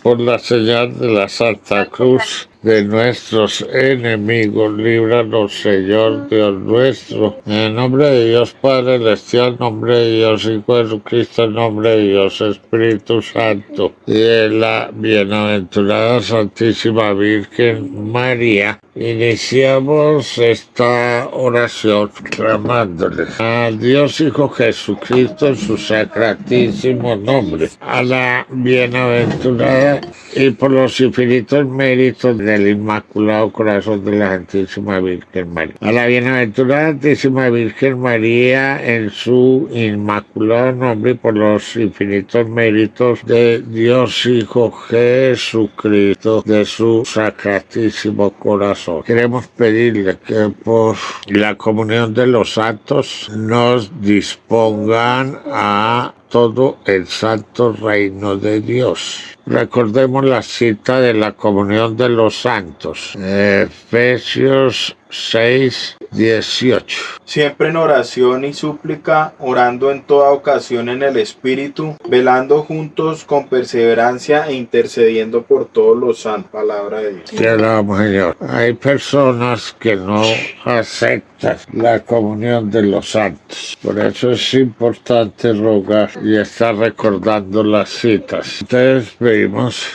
por la señal de la Santa Cruz de nuestros enemigos, líbranos, Señor Dios nuestro, en el nombre de Dios Padre Celestial, en nombre de Dios Hijo Jesucristo, en nombre de Dios Espíritu Santo, y de la bienaventurada Santísima Virgen María. Iniciamos esta oración clamándole a Dios Hijo Jesucristo en su sacratísimo nombre, a la bienaventurada y por los infinitos méritos del Inmaculado Corazón de la Santísima Virgen María, a la bienaventurada Santísima Virgen María en su inmaculado nombre y por los infinitos méritos de Dios Hijo Jesucristo, de su sacratísimo corazón. Queremos pedirle que por la comunión de los santos nos dispongan a todo el santo reino de Dios. Recordemos la cita de la comunión de los santos, Efesios 6:18. Siempre en oración y súplica, orando en toda ocasión en el Espíritu, velando juntos con perseverancia e intercediendo por todos los santos. Palabra de Dios. Te alabamos, Señor. Hay personas que no aceptan la comunión de los santos. Por eso es importante rogar y estar recordando las citas. Entonces pedimos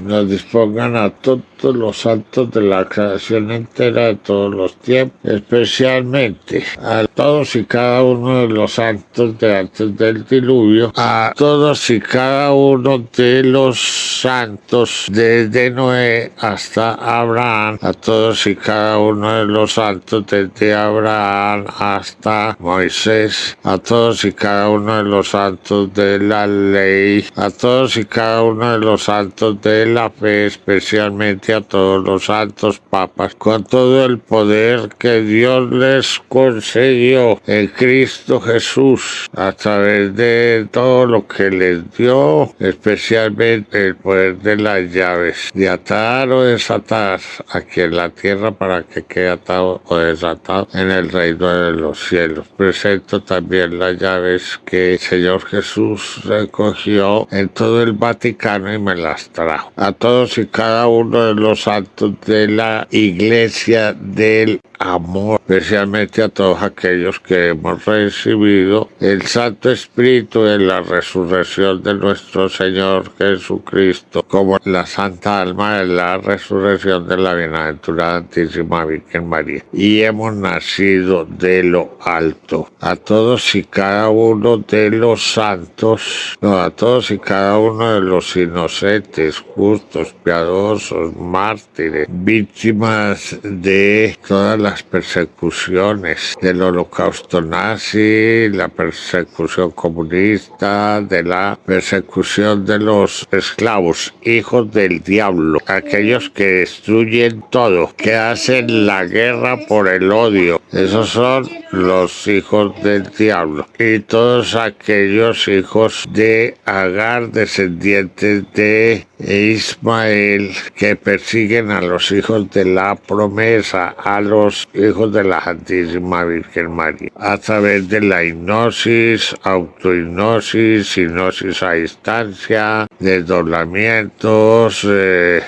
nos dispongan a todos los santos de la creación entera de todos los tiempos, especialmente a todos y cada uno de los santos de antes del diluvio, a todos y cada uno de los santos desde Noé hasta Abraham, a todos y cada uno de los santos desde Abraham hasta Moisés, a todos y cada uno de los santos de la ley, a todos y cada uno de los santos de la fe, especialmente a todos los santos papas, con todo el poder que Dios les concedió en Cristo Jesús, a través de todo lo que les dio, especialmente el poder de las llaves, de atar o desatar aquí en la tierra para que quede atado o desatado en el reino de los cielos. Presento también las llaves que el Señor Jesús recogió en todo el Vaticano y me las trajo. A todos y cada uno de los santos de la Iglesia del amor, especialmente a todos aquellos que hemos recibido el Santo Espíritu de la resurrección de nuestro Señor Jesucristo, como la Santa Alma de la resurrección de la bienaventurada Santísima Virgen María, y hemos nacido de lo alto. A todos y cada uno de los santos, a todos y cada uno de los inocentes, justos, piadosos, mártires, víctimas de todas las persecuciones del holocausto nazi, la persecución comunista, de la persecución de los esclavos, hijos del diablo, aquellos que destruyen todo, que hacen la guerra por el odio. Esos son los hijos del diablo. Y todos aquellos hijos de Agar, descendientes de Ismael, que persiguen a los hijos de la promesa, a los hijos de la Santísima Virgen María, a través de la hipnosis, autohipnosis, hipnosis a distancia, desdoblamientos,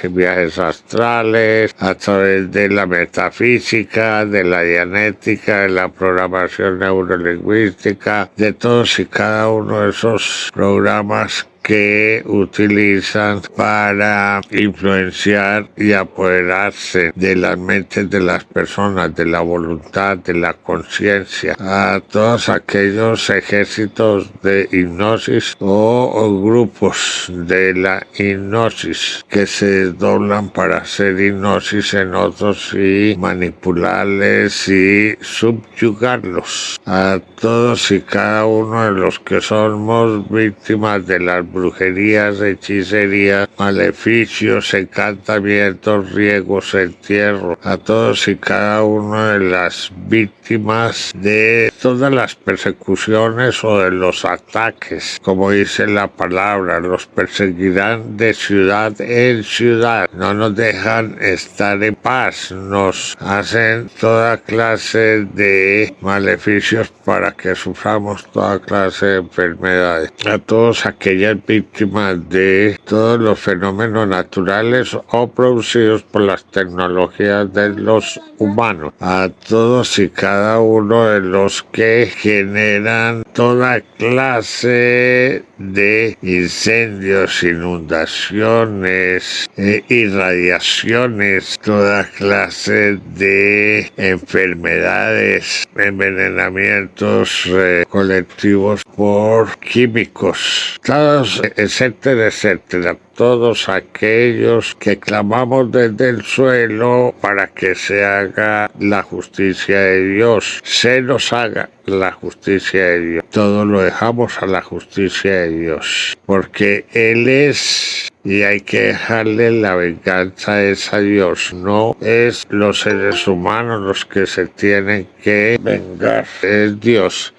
viajes astrales, a través de la metafísica, de la dianética, de la programación neurolingüística, de todos y cada uno de esos programas que utilizan para influenciar y apoderarse de las mentes de las personas, de la voluntad, de la conciencia, a todos aquellos ejércitos de hipnosis o grupos de la hipnosis que se desdoblan para hacer hipnosis en otros y manipularles y subyugarlos. A todos y cada uno de los que somos víctimas de las brujerías, hechicerías, maleficios, encantamientos, riegos, entierro, a todos y cada una de las víctimas de todas las persecuciones o de los ataques, como dice la palabra, los perseguirán de ciudad en ciudad, no nos dejan estar en paz, nos hacen toda clase de maleficios para que suframos toda clase de enfermedades. A todas aquellas víctimas de todos los fenómenos naturales o producidos por las tecnologías de los humanos, a todos y cada uno de los que generan toda clase de incendios, inundaciones, irradiaciones, toda clase de enfermedades, envenenamientos colectivos por químicos, todos, etcétera, etcétera. Todos aquellos que clamamos desde el suelo para que se haga la justicia de Dios, se nos haga la justicia de Dios. Todo lo dejamos a la justicia de Dios, porque Él es, y hay que dejarle la venganza es a Dios, no es los seres humanos los que se tienen que vengar, es Dios.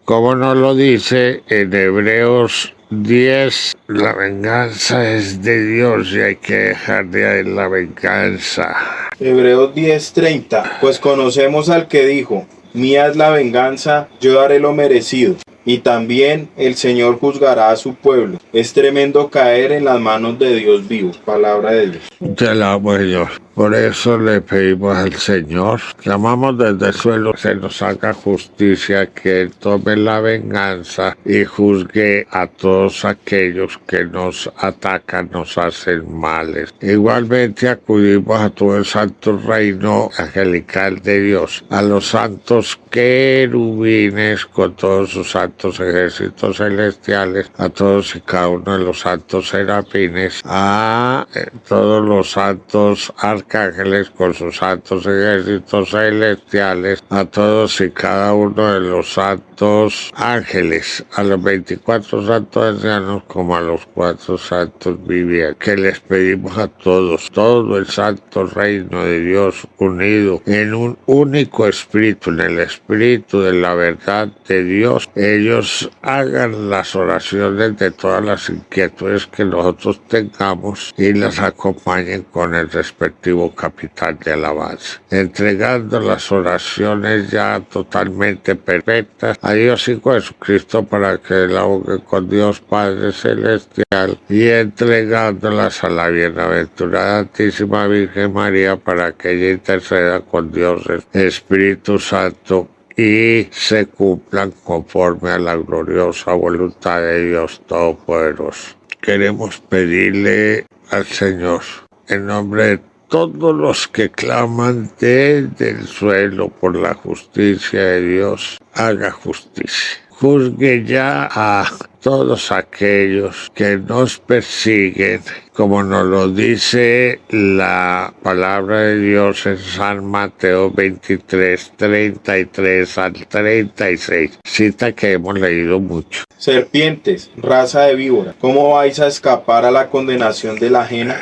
Como nos lo dice en Hebreos 10, la venganza es de Dios y hay que dejar de ahí la venganza. Hebreos 10:30. Pues conocemos al que dijo: mía es la venganza, yo daré lo merecido. Y también el Señor juzgará a su pueblo. Es tremendo caer en las manos de Dios vivo. Palabra de Dios. Te la amo, Señor. Por eso le pedimos al Señor, clamamos desde el suelo, se nos haga justicia, que Él tome la venganza y juzgue a todos aquellos que nos atacan, nos hacen males. Igualmente acudimos a todo el santo reino angelical de Dios, a los santos querubines con todos sus santos ejércitos celestiales, a todos y cada uno de los santos serafines, a todos los santos arcángeles con sus santos ejércitos celestiales, a todos y cada uno de los santos ángeles, a los 24 santos ancianos como a los 4 santos vivientes, que les pedimos a todos, todo el santo reino de Dios unido en un único espíritu, en el espíritu de la verdad de Dios, ellos hagan las oraciones de todas las inquietudes que nosotros tengamos y las acompañen con el respectivo capital de alabanza, entregando las oraciones ya totalmente perfectas a Dios Hijo Jesucristo para que la abogue con Dios Padre Celestial, y entregándolas a la bienaventurada Santísima Virgen María para que ella interceda con Dios Espíritu Santo y se cumplan conforme a la gloriosa voluntad de Dios Todopoderoso. Queremos pedirle al Señor, en nombre de todos los que claman desde el suelo por la justicia de Dios, haga justicia. Juzgue ya a todos aquellos que nos persiguen, como nos lo dice la palabra de Dios en San Mateo 23, 33 al 36, cita que hemos leído mucho. Serpientes, raza de víbora, ¿cómo vais a escapar a la condenación de la ajena?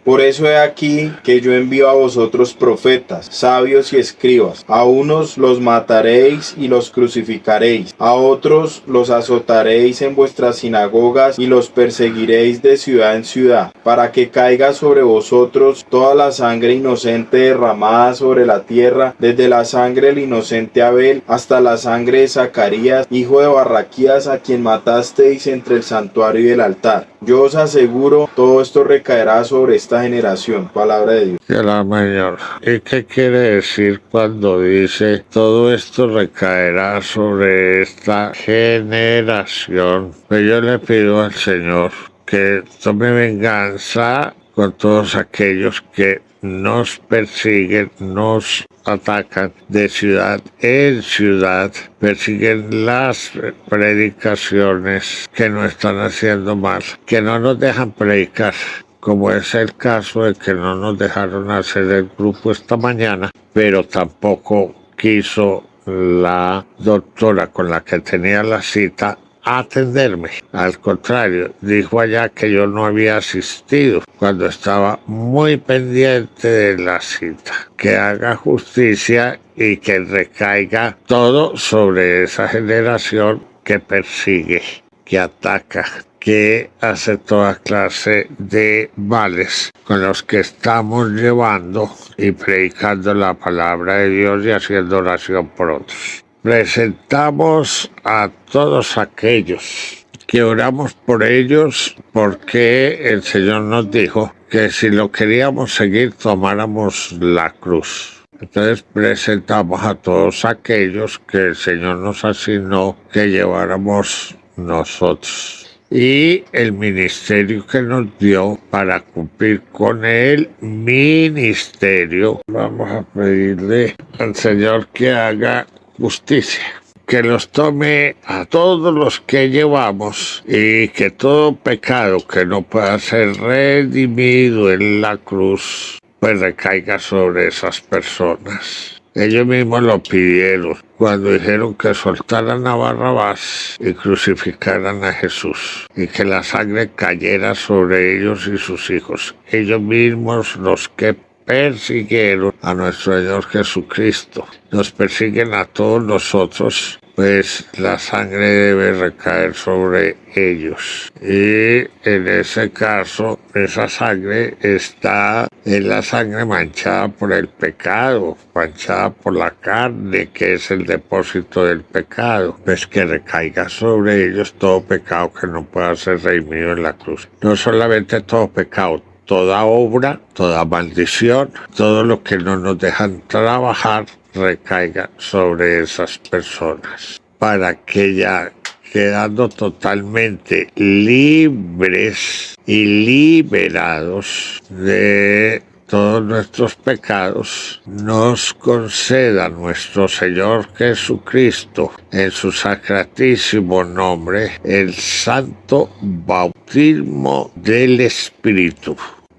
Por eso he aquí que yo envío a vosotros profetas, sabios y escribas. A unos los mataréis y los crucificaréis, a otros los azotaréis en vuestras sinagogas y los perseguiréis de ciudad en ciudad, para que caiga sobre vosotros toda la sangre inocente derramada sobre la tierra, desde la sangre del inocente Abel hasta la sangre de Zacarías, hijo de Barraquías, a quien matasteis entre el santuario y el altar. Yo os aseguro, todo esto recaerá sobre esta generación. Palabra de Dios. Señor. ¿Y qué quiere decir cuando dice todo esto recaerá sobre esta generación? Pues yo le pido al Señor que tome venganza con todos aquellos que nos persiguen, nos atacan de ciudad en ciudad, persiguen las predicaciones que nos están haciendo mal, que no nos dejan predicar, como es el caso de que no nos dejaron hacer el grupo esta mañana, pero tampoco quiso la doctora con la que tenía la cita atenderme. Al contrario, dijo allá que yo no había asistido cuando estaba muy pendiente de la cita. Que haga justicia y que recaiga todo sobre esa generación que persigue, que ataca, que hace toda clase de males con los que estamos llevando y predicando la palabra de Dios y haciendo oración por otros. Presentamos a todos aquellos que oramos por ellos porque el Señor nos dijo que si lo queríamos seguir tomáramos la cruz. Entonces presentamos a todos aquellos que el Señor nos asignó que lleváramos nosotros. Y el ministerio que nos dio para cumplir con el ministerio, vamos a pedirle al Señor que haga justicia, que los tome a todos los que llevamos y que todo pecado que no pueda ser redimido en la cruz, pues recaiga sobre esas personas. Ellos mismos lo pidieron cuando dijeron que soltaran a Barrabás y crucificaran a Jesús y que la sangre cayera sobre ellos y sus hijos. Ellos mismos los que persiguieron a nuestro Señor Jesucristo nos persiguen a todos nosotros, pues la sangre debe recaer sobre ellos. Y en ese caso, esa sangre está en la sangre manchada por el pecado, manchada por la carne, que es el depósito del pecado. Pues que recaiga sobre ellos todo pecado que no pueda ser redimido en la cruz. No solamente todo pecado, toda obra, toda maldición, todo lo que no nos dejan trabajar, recaiga sobre esas personas, para que ya quedando totalmente libres y liberados de todos nuestros pecados, nos conceda nuestro Señor Jesucristo en su sacratísimo nombre el santo bautismo del Espíritu.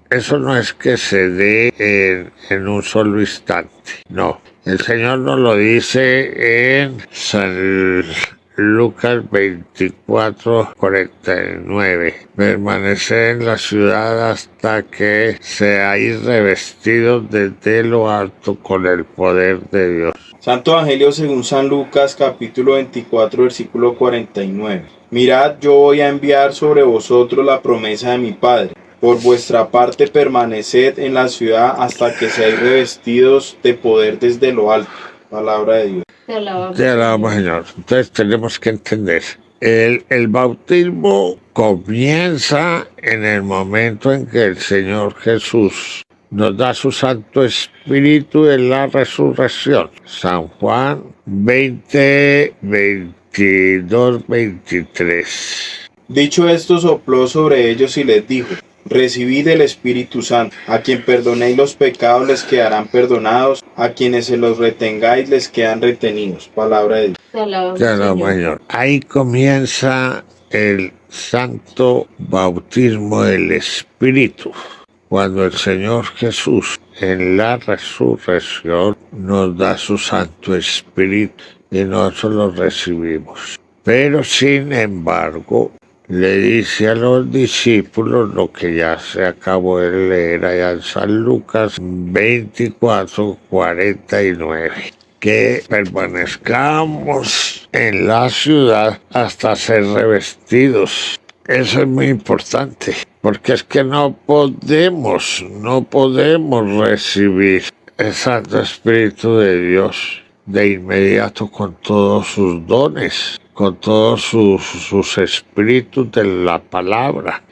Eso no es que se dé en un solo instante, no. El Señor nos lo dice en San Lucas 24:49. Permaneced en la ciudad hasta que seáis revestidos desde lo alto con el poder de Dios. Santo Evangelio según San Lucas, capítulo 24, versículo 49. Mirad, yo voy a enviar sobre vosotros la promesa de mi Padre. Por vuestra parte permaneced en la ciudad hasta que seáis revestidos de poder desde lo alto. Palabra de Dios. Te alabamos, Señor. Entonces tenemos que entender. El bautismo comienza en el momento en que el Señor Jesús nos da su Santo Espíritu en la resurrección. San Juan 20, 22, 23. Dicho esto, sopló sobre ellos y les dijo: recibid el Espíritu Santo. A quien perdonéis los pecados les quedarán perdonados, a quienes se los retengáis les quedan retenidos. Palabra de Dios. Te alabamos, Señor. Ahí comienza el santo bautismo del Espíritu. Cuando el Señor Jesús en la resurrección nos da su Santo Espíritu y nosotros lo recibimos. Pero sin embargo, le dice a los discípulos lo que ya se acabó de leer allá en San Lucas 24:49, que permanezcamos en la ciudad hasta ser revestidos. Eso es muy importante, porque es que no podemos recibir el Santo Espíritu de Dios de inmediato con todos sus dones, con todos sus espíritus de la palabra.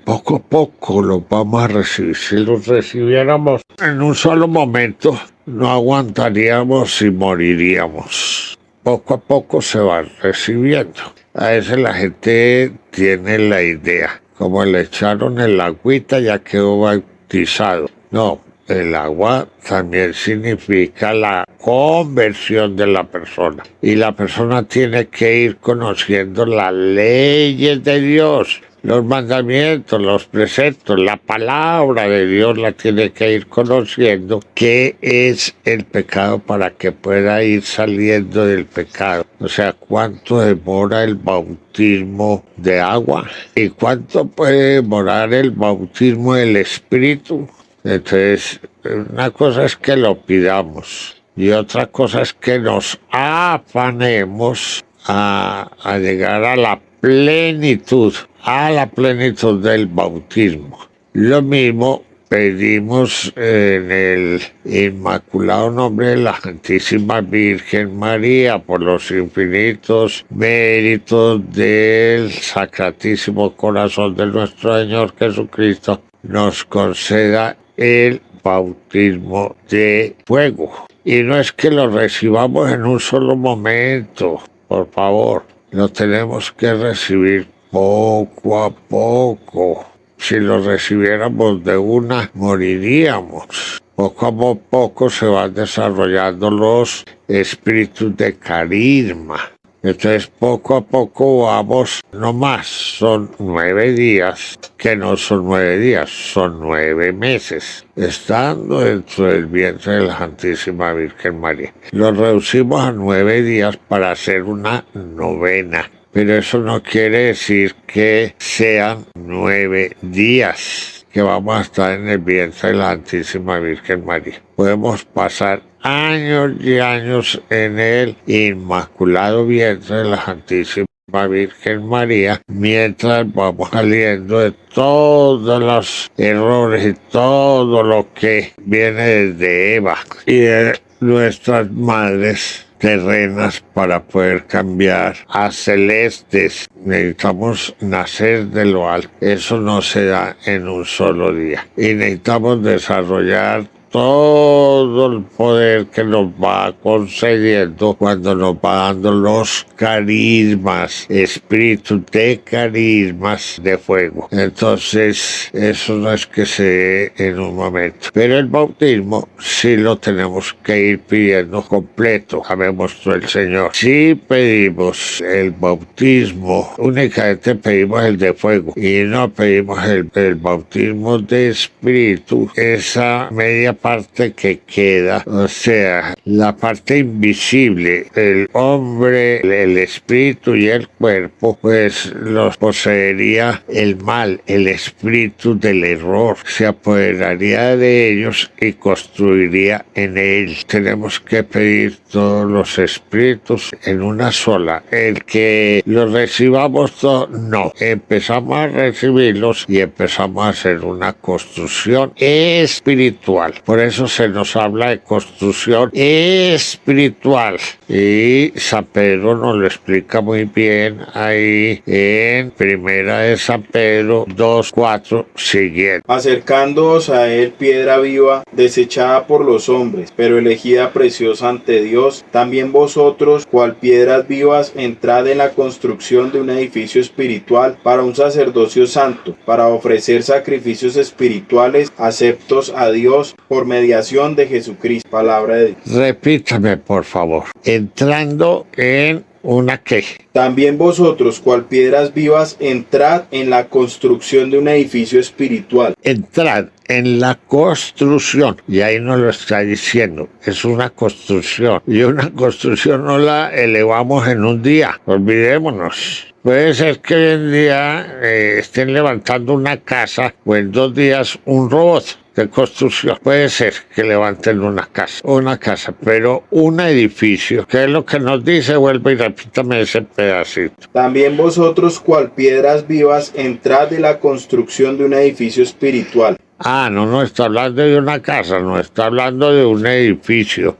Poco a poco los vamos a recibir. Si los recibiéramos en un solo momento, no aguantaríamos y moriríamos. Poco a poco se van recibiendo. A veces la gente tiene la idea, como le echaron el agüita ya quedó bautizado. No, el agua también significa la conversión de la persona. Y la persona tiene que ir conociendo las leyes de Dios, los mandamientos, los preceptos, la palabra de Dios la tiene que ir conociendo, qué es el pecado para que pueda ir saliendo del pecado. O sea, cuánto demora el bautismo de agua y cuánto puede demorar el bautismo del Espíritu. Entonces, una cosa es que lo pidamos y otra cosa es que nos afanemos a llegar a la plenitud del bautismo. Lo mismo pedimos en el Inmaculado Nombre de la Santísima Virgen María, por los infinitos méritos del Sacratísimo Corazón de nuestro Señor Jesucristo, nos conceda el bautismo de fuego. Y no es que lo recibamos en un solo momento, por favor, lo tenemos que recibir poco a poco. Si lo recibiéramos de una, moriríamos. Poco a poco se van desarrollando los espíritus de carisma. Entonces, poco a poco vamos, no más, son 9 días, que no son 9 días, son 9 meses, estando dentro del vientre de la Santísima Virgen María. Lo reducimos a 9 días para hacer una novena. Pero eso no quiere decir que sean 9 días que vamos a estar en el vientre de la Santísima Virgen María. Podemos pasar años y años en el Inmaculado Vientre de la Santísima Virgen María, mientras vamos saliendo de todos los errores y todo lo que viene desde Eva y de nuestras madres terrenas para poder cambiar a celestes. Necesitamos nacer de lo alto. Eso no se da en un solo día. Y necesitamos desarrollar todo el poder que nos va concediendo cuando nos va dando los carismas, espíritus de carismas de fuego. Entonces, eso no es que se dé en un momento. Pero el bautismo sí lo tenemos que ir pidiendo completo. Sabemos el Señor. Si pedimos el bautismo, únicamente pedimos el de fuego y no pedimos el bautismo de espíritu, esa media parte que queda, o sea, la parte invisible, el hombre, el espíritu y el cuerpo, pues los poseería el mal, el espíritu del error, se apoderaría de ellos y construiría en él. Tenemos que pedir todos los espíritus en una sola. El que los recibamos todos, no. Empezamos a recibirlos y empezamos a hacer una construcción espiritual. Por eso se nos habla de construcción espiritual. Y San Pedro nos lo explica muy bien ahí en Primera de San Pedro 2:4 siguiente. Acercándoos a él piedra viva, desechada por los hombres, pero elegida preciosa ante Dios, también vosotros, cual piedras vivas, entrad en la construcción de un edificio espiritual para un sacerdocio santo, para ofrecer sacrificios espirituales aceptos a Dios por mediación de Jesucristo. Palabra de Dios. Repítame, por favor. Entrando en una qué. También vosotros, cual piedras vivas, entrad en la construcción de un edificio espiritual. Entrad en la construcción, y ahí nos lo está diciendo, es una construcción, y una construcción no la elevamos en un día, olvidémonos. Puede ser que hoy en día estén levantando una casa o en 2 días un robot de construcción. Puede ser que levanten una casa, pero un edificio, que es lo que nos dice, vuelve y repítame ese pedacito. También vosotros, cual piedras vivas, entrad en la construcción de un edificio espiritual. No está hablando de una casa, no está hablando de un edificio,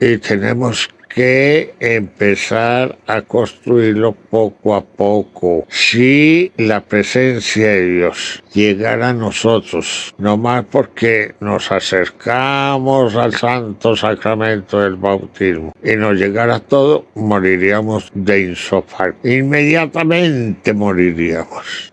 y tenemos que empezar a construirlo poco a poco. Si la presencia de Dios llegara a nosotros, no más porque nos acercamos al santo sacramento del bautismo y nos llegara todo, moriríamos de insofar. Inmediatamente moriríamos.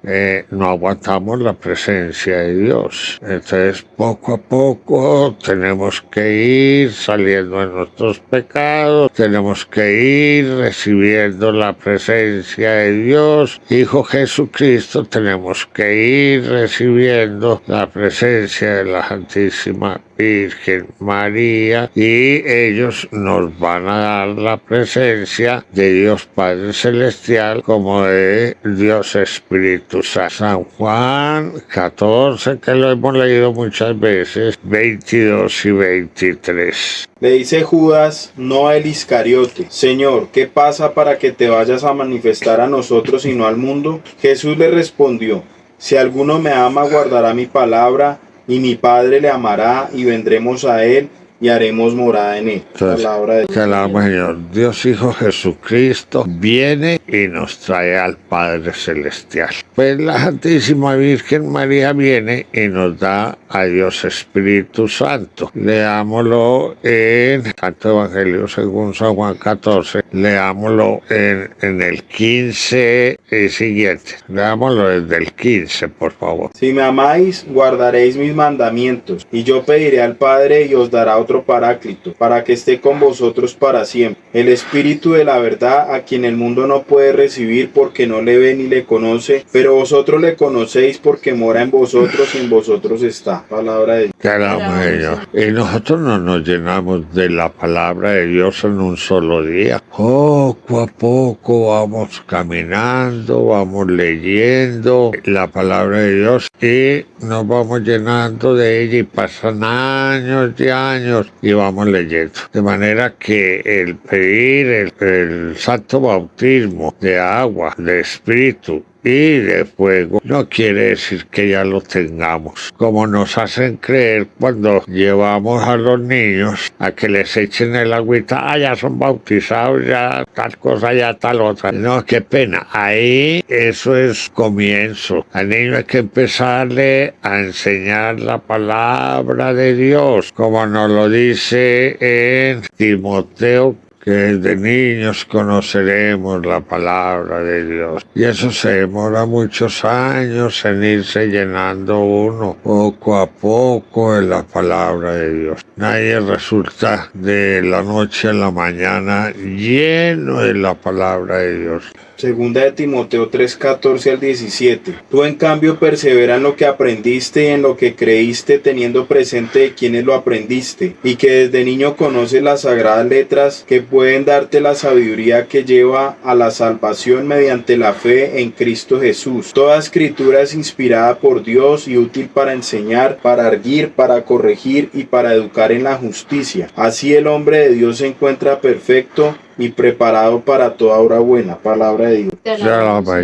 No aguantamos la presencia de Dios. Entonces, poco a poco tenemos que ir saliendo de nuestros pecados, tenemos que ir recibiendo la presencia de Dios, Hijo Jesucristo, tenemos que ir recibiendo la presencia de la Santísima Virgen María, y ellos nos van a dar la presencia de Dios Padre Celestial como de Dios Espíritu Santo. San Juan 14, que lo hemos leído muchas veces, 22 y 23. Le dice Judas, no a el Iscariote: Señor, ¿qué pasa para que te vayas a manifestar a nosotros y no al mundo? Jesús le respondió: Si alguno me ama, guardará mi palabra, y mi Padre le amará, y vendremos a él, y haremos morada en él. Entonces, Palabra de que el Señor, Dios Hijo Jesucristo, viene y nos trae al Padre Celestial. Pues la Santísima Virgen María viene y nos da a Dios Espíritu Santo. Leámoslo en Santo Evangelio según San Juan 14, leámoslo en el 15 y siguiente. Leámoslo desde el 15, por favor. Si me amáis, guardaréis mis mandamientos, y yo pediré al Padre y os dará otro Paráclito, para que esté con vosotros para siempre. El Espíritu de la verdad, a quien el mundo no puede recibir porque no le ve ni le conoce, pero vosotros le conocéis porque mora en vosotros y en vosotros está. Palabra de Dios. Señor. Y nosotros no nos llenamos de la palabra de Dios en un solo día. Poco a poco vamos caminando, vamos leyendo la palabra de Dios y nos vamos llenando de ella y pasan años y años y vamos leyendo. De manera que el pedir el santo bautismo de agua, de espíritu y de fuego no quiere decir que ya lo tengamos, como nos hacen creer cuando llevamos a los niños a que les echen el agüita, ya son bautizados, ya tal cosa, ya tal otra. No, qué pena, ahí eso es comienzo. Al niño hay que empezarle a enseñar la palabra de Dios, como nos lo dice en Timoteo, que desde niños conoceremos la palabra de Dios. Y eso se demora muchos años en irse llenando uno poco a poco de la palabra de Dios. Nadie resulta de la noche a la mañana lleno de la palabra de Dios. Segunda de Timoteo 3:14 al 17. Tú en cambio persevera en lo que aprendiste y en lo que creíste, teniendo presente de quienes lo aprendiste, y que desde niño conoces las sagradas letras que pueden darte la sabiduría que lleva a la salvación mediante la fe en Cristo Jesús. Toda escritura es inspirada por Dios y útil para enseñar, para arguir, para corregir y para educar en la justicia. Así el hombre de Dios se encuentra perfecto y preparado para toda obra buena. Palabra de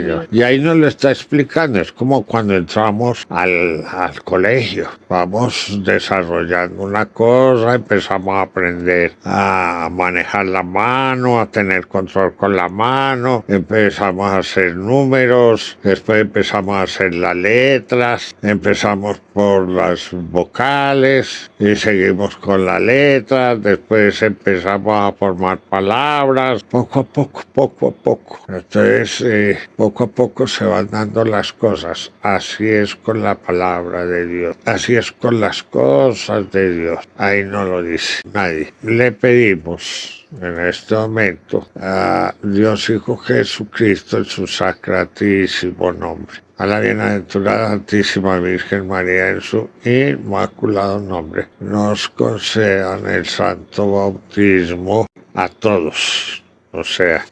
Dios. Y ahí nos lo está explicando, es como cuando entramos al colegio, vamos desarrollando una cosa, empezamos a aprender a manejar la mano, a tener control con la mano, empezamos a hacer números, después empezamos a hacer las letras, empezamos por las vocales y seguimos con las letras, después empezamos a formar palabras, poco a poco. Entonces, poco a poco se van dando las cosas. Así es con la palabra de Dios. Así es con las cosas de Dios. Ahí no lo dice nadie. Le pedimos en este momento a Dios Hijo Jesucristo en su sacratísimo nombre, a la bienaventurada Santísima Virgen María en su inmaculado nombre, nos concedan el santo bautismo a todos. O sea,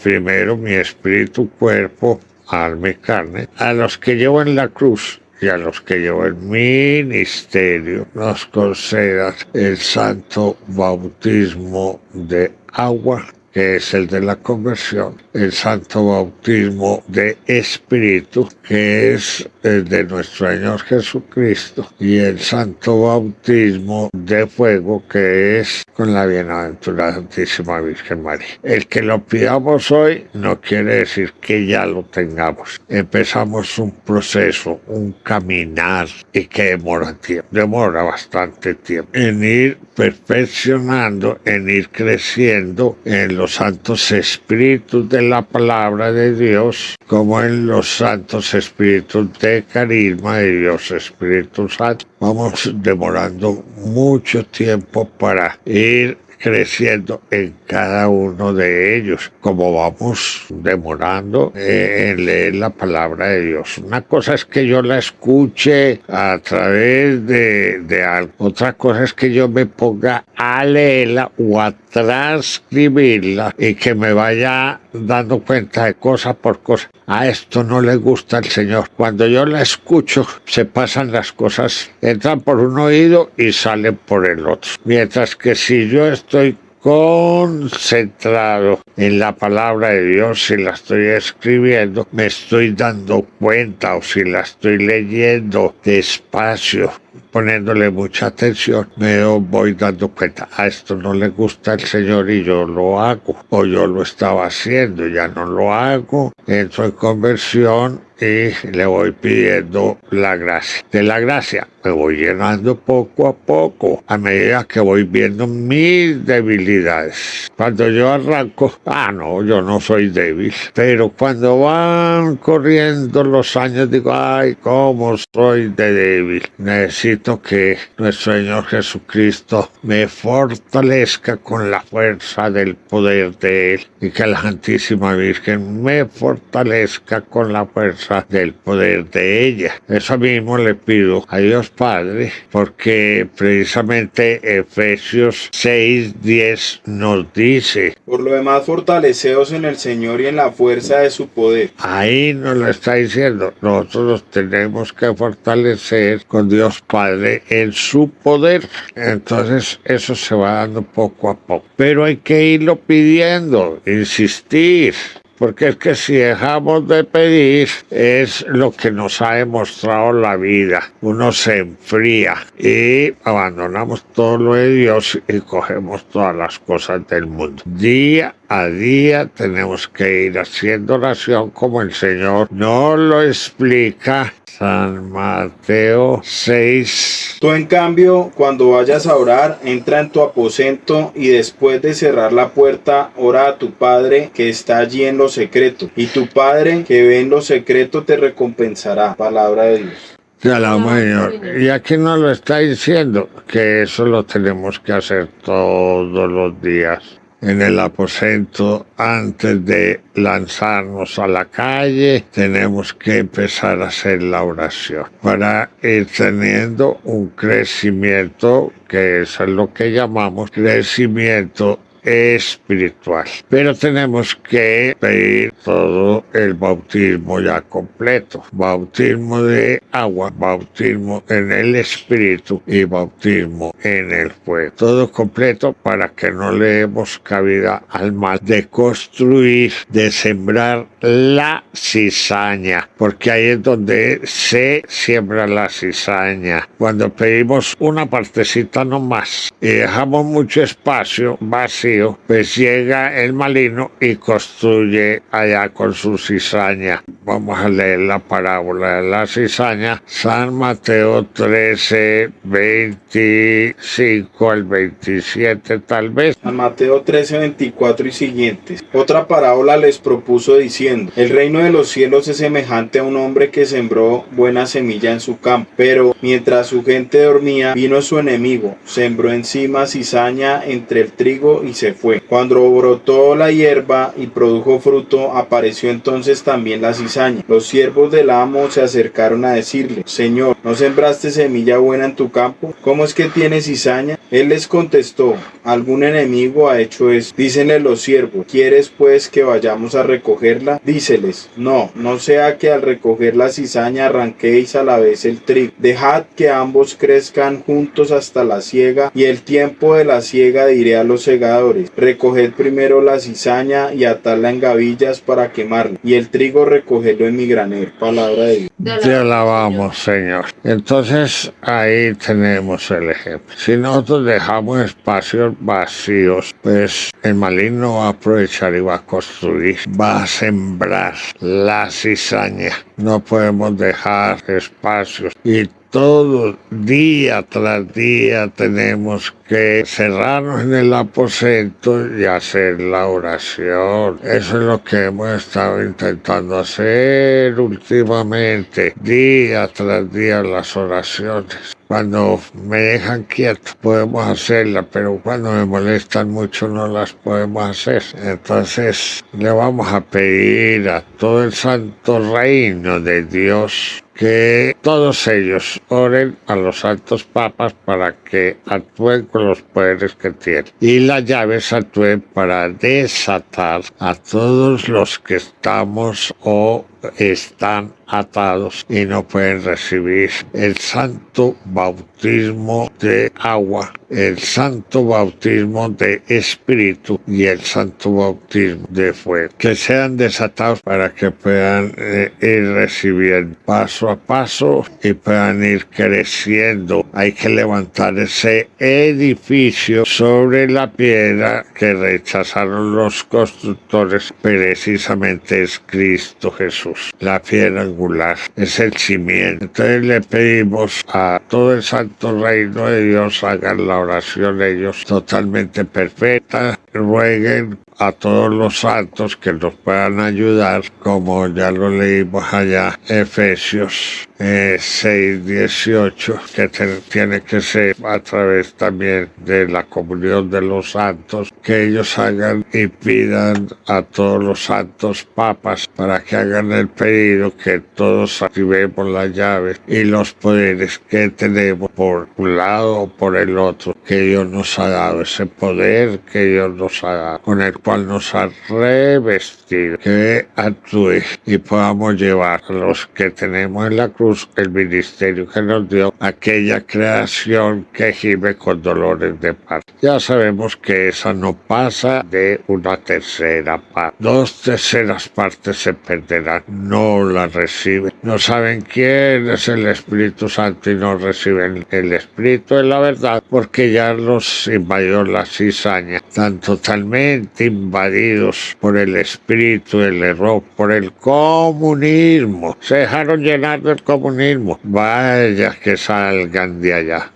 primero mi espíritu, cuerpo, alma y carne, a los que llevo en la cruz y a los que llevo en ministerio, nos concedan el santo bautismo de agua, que es el de la conversión, el santo bautismo de espíritu, que es el de nuestro Señor Jesucristo, y el santo bautismo de fuego, que es con la bienaventurada Santísima Virgen María. El que lo pidamos hoy no quiere decir que ya lo tengamos. Empezamos un proceso, un caminar, y que demora tiempo, demora bastante tiempo, en ir perfeccionando, en ir creciendo en los santos espíritus de la palabra de Dios, como en los santos espíritus de carisma de Dios Espíritu Santo. Vamos demorando mucho tiempo para ir creciendo en cada uno de ellos, como vamos demorando en leer la palabra de Dios. Una cosa es que yo la escuche a través de algo, otra cosa es que yo me ponga a leerla o a transcribirla y que me vaya dando cuenta de cosa por cosa. A esto no le gusta al Señor. Cuando yo la escucho, se pasan las cosas, entran por un oído y salen por el otro. Mientras que si yo estoy concentrado en la palabra de Dios, si la estoy escribiendo, me estoy dando cuenta, o si la estoy leyendo despacio, poniéndole mucha atención, me voy dando cuenta, a esto no le gusta al Señor y yo lo hago, o yo lo estaba haciendo, ya no lo hago, entro en conversión y le voy pidiendo la gracia. De la gracia me voy llenando poco a poco, a medida que voy viendo mis debilidades. Cuando yo arranco, no, yo no soy débil, pero cuando van corriendo los años, digo, ay, cómo soy de débil. Necesito que nuestro Señor Jesucristo me fortalezca con la fuerza del poder de Él, y que la Santísima Virgen me fortalezca con la fuerza del poder de ella. Eso mismo le pido a Dios Padre, porque precisamente Efesios 6:10 nos dice: por lo demás, fortaleceos en el Señor y en la fuerza de su poder. Ahí nos lo está diciendo. Nosotros nos tenemos que fortalecer con Dios Padre en su poder. Entonces eso se va dando poco a poco. Pero hay que irlo pidiendo, insistir. Porque es que si dejamos de pedir, es lo que nos ha demostrado la vida. Uno se enfría y abandonamos todo lo de Dios y cogemos todas las cosas del mundo. Día a día tenemos que ir haciendo oración como el Señor nos lo explica. San Mateo 6. Tú, en cambio, cuando vayas a orar, entra en tu aposento y después de cerrar la puerta, ora a tu Padre que está allí en lo secreto. Y tu Padre que ve en lo secreto te recompensará. Palabra de Dios. Te alabamos, Señor. Y aquí nos lo está diciendo, que eso lo tenemos que hacer todos los días. En el aposento, antes de lanzarnos a la calle, tenemos que empezar a hacer la oración para ir teniendo un crecimiento, que eso es lo que llamamos crecimiento espiritual. Pero tenemos que pedir todo el bautismo ya completo: bautismo de agua, bautismo en el Espíritu y bautismo en el fuego. Todo completo para que no le demos cabida al mal de construir, de sembrar la cizaña, porque ahí es donde se siembra la cizaña. Cuando pedimos una partecita nomás y dejamos mucho espacio vacío, pues llega el maligno y construye allá con su cizaña. Vamos a leer la parábola de la cizaña, San Mateo 13, 25 al 27 tal vez. San Mateo 13, 24 y siguientes. Otra parábola les propuso diciendo: el reino de los cielos es semejante a un hombre que sembró buena semilla en su campo, pero mientras su gente dormía, vino su enemigo, sembró encima cizaña entre el trigo y se fue. Cuando brotó la hierba y produjo fruto, apareció entonces también la cizaña. Los siervos del amo se acercaron a decirle: Señor, ¿no sembraste semilla buena en tu campo? ¿Cómo es que tienes cizaña? Él les contestó: algún enemigo ha hecho eso. Dícenle los siervos: ¿quieres pues que vayamos a recogerla? Díceles: no sea que al recoger la cizaña arranquéis a la vez el trigo. Dejad que ambos crezcan juntos hasta la siega, y el tiempo de la siega diré a los segadores: recoged primero la cizaña y atadla en gavillas para quemarla, y el trigo recogedlo en mi granero. Palabra de Dios. Te alabamos, Señor. Entonces ahí tenemos el ejemplo. Si nosotros dejamos espacios vacíos, pues el maligno va a aprovechar y va a construir, va a sembrar la cizaña. No podemos dejar espacios, y todo día tras día tenemos que cerrarnos en el aposento y hacer la oración. Eso es lo que hemos estado intentando hacer últimamente, día tras día, las oraciones. Cuando me dejan quieto podemos hacerla, pero cuando me molestan mucho no las podemos hacer. Entonces le vamos a pedir a todo el santo reino de Dios que todos ellos oren a los santos papas para que actúen con los poderes que tienen, y las llaves actúen para desatar a todos los que estamos o están atados y no pueden recibir el santo bautismo de agua el santo bautismo de espíritu y el santo bautismo de fuego, que sean desatados para que puedan ir recibiendo paso a paso y puedan ir creciendo. Hay que levantar ese edificio sobre la piedra que rechazaron los constructores. Precisamente es Cristo Jesús, la piedra angular, es el cimiento. Entonces le pedimos a todo el santo reino de Dios, hagan la oración ellos totalmente perfecta, rueguen a todos los santos que nos puedan ayudar, como ya lo leímos allá, Efesios 6:18, que tiene que ser a través también de la comunión de los santos, que ellos hagan y pidan a todos los santos papas para que hagan el pedido, que todos activemos las llaves y los poderes que tenemos por un lado o por el otro, que Dios nos ha dado, ese poder que Dios nos ha dado, con el cual nos ha revestido, que actúe y podamos llevar a los que tenemos en la cruz el ministerio que nos dio, aquella creación que gime con dolores de parto. Ya sabemos que esa no pasa de una tercera parte. 2/3 partes se perderán, no la reciben. No saben quién es el Espíritu Santo y no reciben el Espíritu de la verdad, porque ya los invadió la cizaña. Están totalmente invadidos por el espíritu del error, por el comunismo. Se dejaron llenar del comunismo. Vaya que salgan de allá.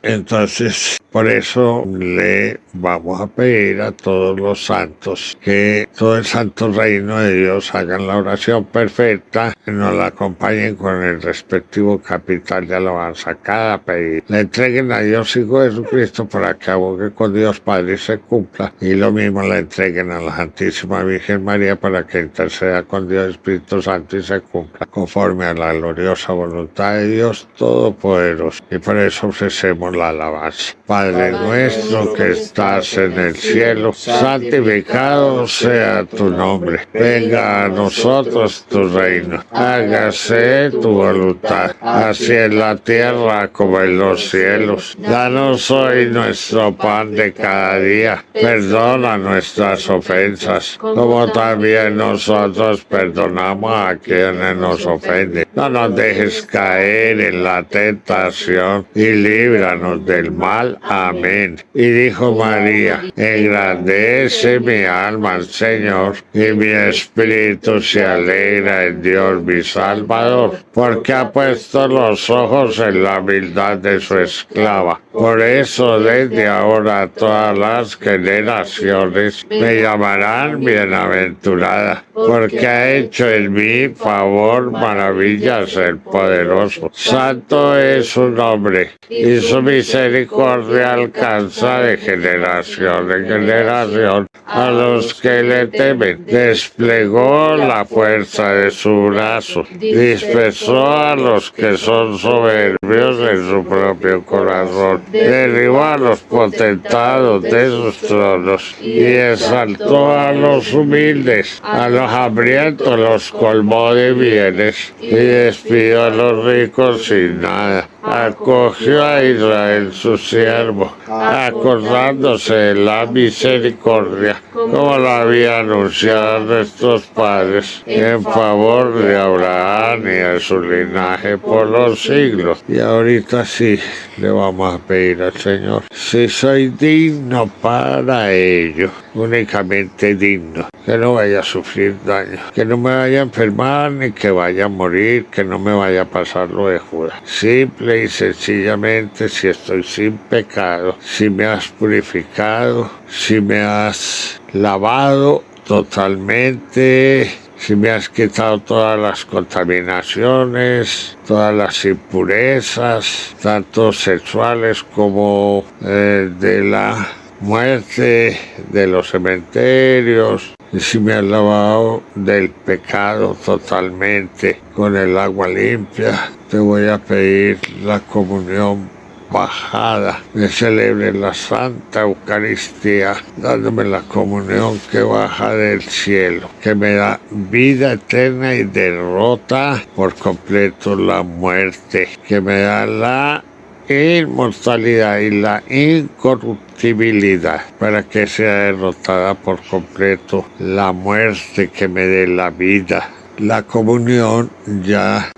Entonces, por eso le vamos a pedir a todos los santos que todo el santo reino de Dios hagan la oración perfecta, que nos la acompañen con el respectivo capital de alabanza. Cada pedido le entreguen a Dios Hijo Jesucristo para que abogue con Dios Padre y se cumpla, y lo mismo le entreguen a la Santísima Virgen María para que interceda con Dios Espíritu Santo y se cumpla conforme a la gloriosa voluntad de Dios Todopoderoso. Y por eso ofrecemos la alabanza. Padre nuestro que estás en el cielo, santificado sea tu nombre. Venga a nosotros tu reino. Hágase tu voluntad, así en la tierra como en los cielos. Danos hoy nuestro pan de cada día. Perdona nuestras ofensas, como también nosotros perdonamos a quienes nos ofenden. No nos dejes caer en la tentación y líbranos del mal. Amén. Y dijo María: engrandece mi alma al Señor, y mi espíritu se alegra en Dios mi Salvador, porque ha puesto los ojos en la humildad de su esclava. Por eso desde ahora todas las generaciones me llamarán bienaventurada, porque ha hecho en mí favor, maravillas el poderoso. Santo es su nombre, y su misericordia alcanza de generación en generación a los que le temen. Desplegó la fuerza de su brazo, dispersó a los que son soberbios en su propio corazón, derribó a los potentados de sus tronos y exaltó a los humildes. A los hambrientos los colmó de bienes y despidió a los ricos sin nada. Acogió a Israel su siervo, acordándose de la misericordia, como lo había anunciado nuestros padres, en favor de Abraham y de su linaje por los siglos. Y ahorita sí le vamos a pedir al Señor, si soy digno para ello, únicamente digno, que no vaya a sufrir daño, que no me vaya a enfermar ni que vaya a morir, que no me vaya a pasar lo de Judas. Simple y sencillamente, si estoy sin pecado, si me has purificado, si me has lavado totalmente, si me has quitado todas las contaminaciones, todas las impurezas, tanto sexuales como de la muerte, de los cementerios, y si me has lavado del pecado totalmente con el agua limpia, te voy a pedir la comunión bajada. Me celebre la Santa Eucaristía, dándome la comunión que baja del cielo, que me da vida eterna y derrota por completo la muerte, que me da la inmortalidad y la incorruptibilidad, para que sea derrotada por completo la muerte, que me dé la vida. La comunión ya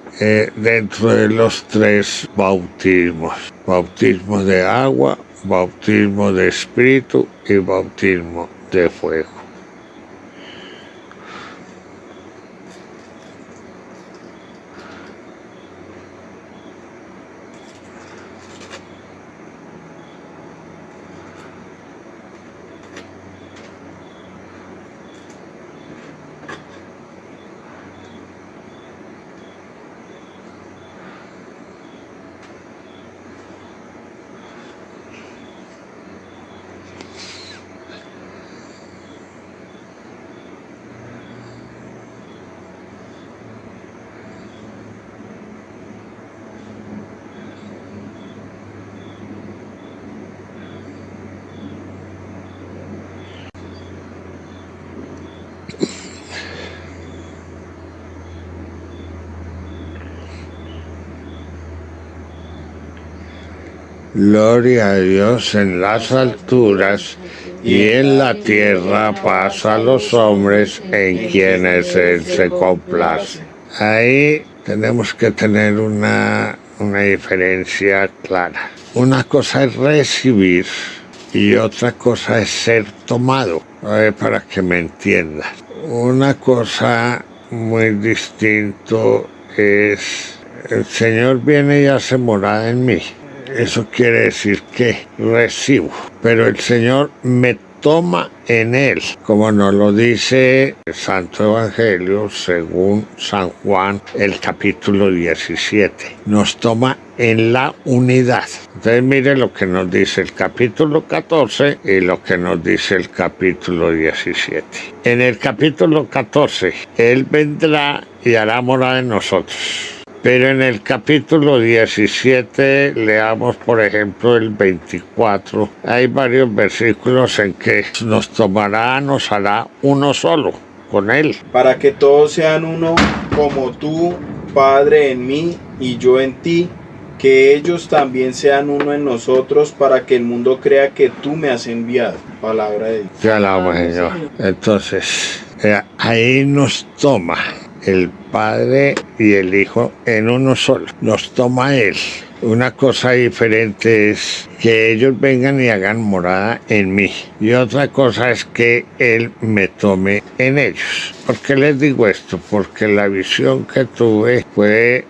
dentro de los 3 bautismos: bautismo de agua, bautismo de espíritu y bautismo de fuego. Gloria a Dios en las alturas y en la tierra paz a los hombres en quienes Él se complace. Ahí tenemos que tener una diferencia clara. Una cosa es recibir y otra cosa es ser tomado, para que me entiendas. Una cosa muy distinto es: el Señor viene y hace morada en mí. Eso quiere decir que recibo, pero el Señor me toma en Él, como nos lo dice el Santo Evangelio según San Juan, el capítulo 17. Nos toma en la unidad. Entonces mire lo que nos dice el capítulo 14 y lo que nos dice el capítulo 17. En el capítulo 14, Él vendrá y hará morada en nosotros. Pero en el capítulo 17, leamos por ejemplo el 24, hay varios versículos en que nos tomará, nos hará uno solo con Él. Para que todos sean uno, como tú, Padre, en mí y yo en ti, que ellos también sean uno en nosotros, para que el mundo crea que tú me has enviado. Palabra de Dios. Te alabamos, Señor. Entonces, ahí nos toma el Padre y el Hijo en uno solo. Nos toma Él. Una cosa diferente es que ellos vengan y hagan morada en mí. Y otra cosa es que Él me tome en ellos. ¿Por qué les digo esto? Porque la visión que tuve fue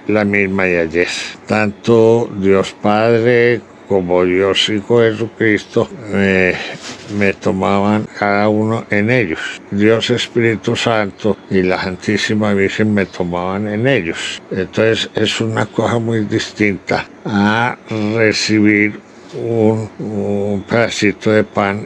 la misma de ayer. Tanto Dios Padre como Dios Hijo de Jesucristo me tomaban cada uno en ellos. Dios Espíritu Santo y la Santísima Virgen me tomaban en ellos. Entonces es una cosa muy distinta a recibir un pedacito de pan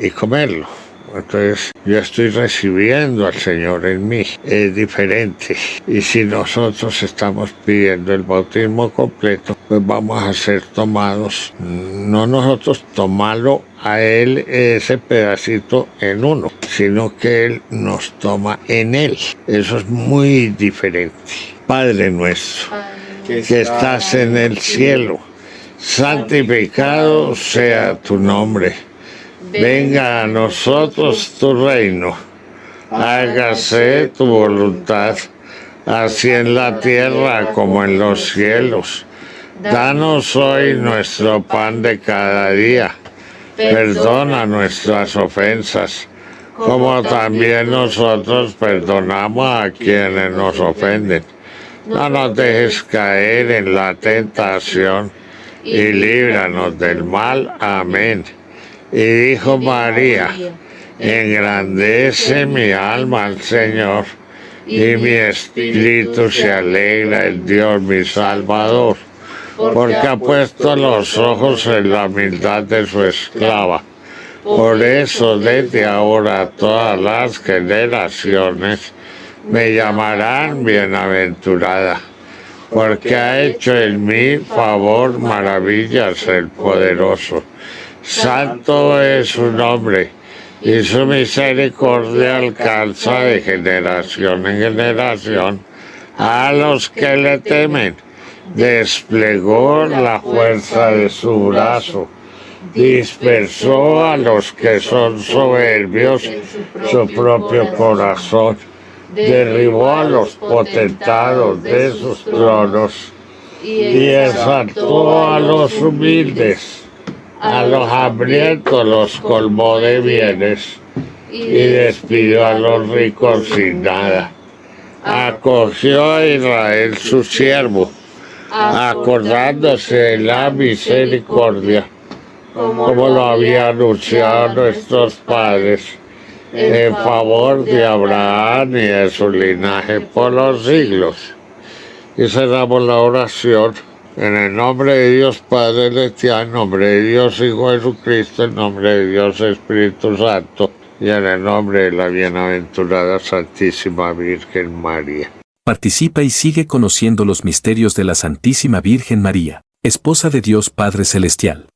y comerlo. Entonces yo estoy recibiendo al Señor en mí, es diferente. Y si nosotros estamos pidiendo el bautismo completo, pues vamos a ser tomados, no nosotros tomarlo a Él ese pedacito en uno, sino que Él nos toma en Él. Eso es muy diferente. Padre nuestro, que estás en el cielo, santificado sea tu nombre. Venga a nosotros tu reino, hágase tu voluntad, así en la tierra como en los cielos. Danos hoy nuestro pan de cada día, perdona nuestras ofensas, como también nosotros perdonamos a quienes nos ofenden. No nos dejes caer en la tentación y líbranos del mal. Amén. Y dijo María: engrandece mi alma al Señor, y mi espíritu se alegra en Dios mi Salvador, porque ha puesto los ojos en la humildad de su esclava. Por eso desde ahora todas las generaciones me llamarán bienaventurada, porque ha hecho en mí favor, maravillas el poderoso. Santo es su nombre, y su misericordia alcanza de generación en generación a los que le temen. desplegó la fuerza de su brazo, dispersó a los que son soberbios en su propio corazón, derribó a los potentados de sus tronos y exaltó a los humildes. A los hambrientos los colmó de bienes y despidió a los ricos sin nada. Acogió a Israel su siervo, acordándose de la misericordia, como lo había anunciado nuestros padres, en favor de Abraham y de su linaje por los siglos. Y cerramos la oración en el nombre de Dios Padre Celestial, en nombre de Dios Hijo Jesucristo, en nombre de Dios Espíritu Santo, y en el nombre de la bienaventurada Santísima Virgen María. Participa y sigue conociendo los misterios de la Santísima Virgen María, esposa de Dios Padre Celestial.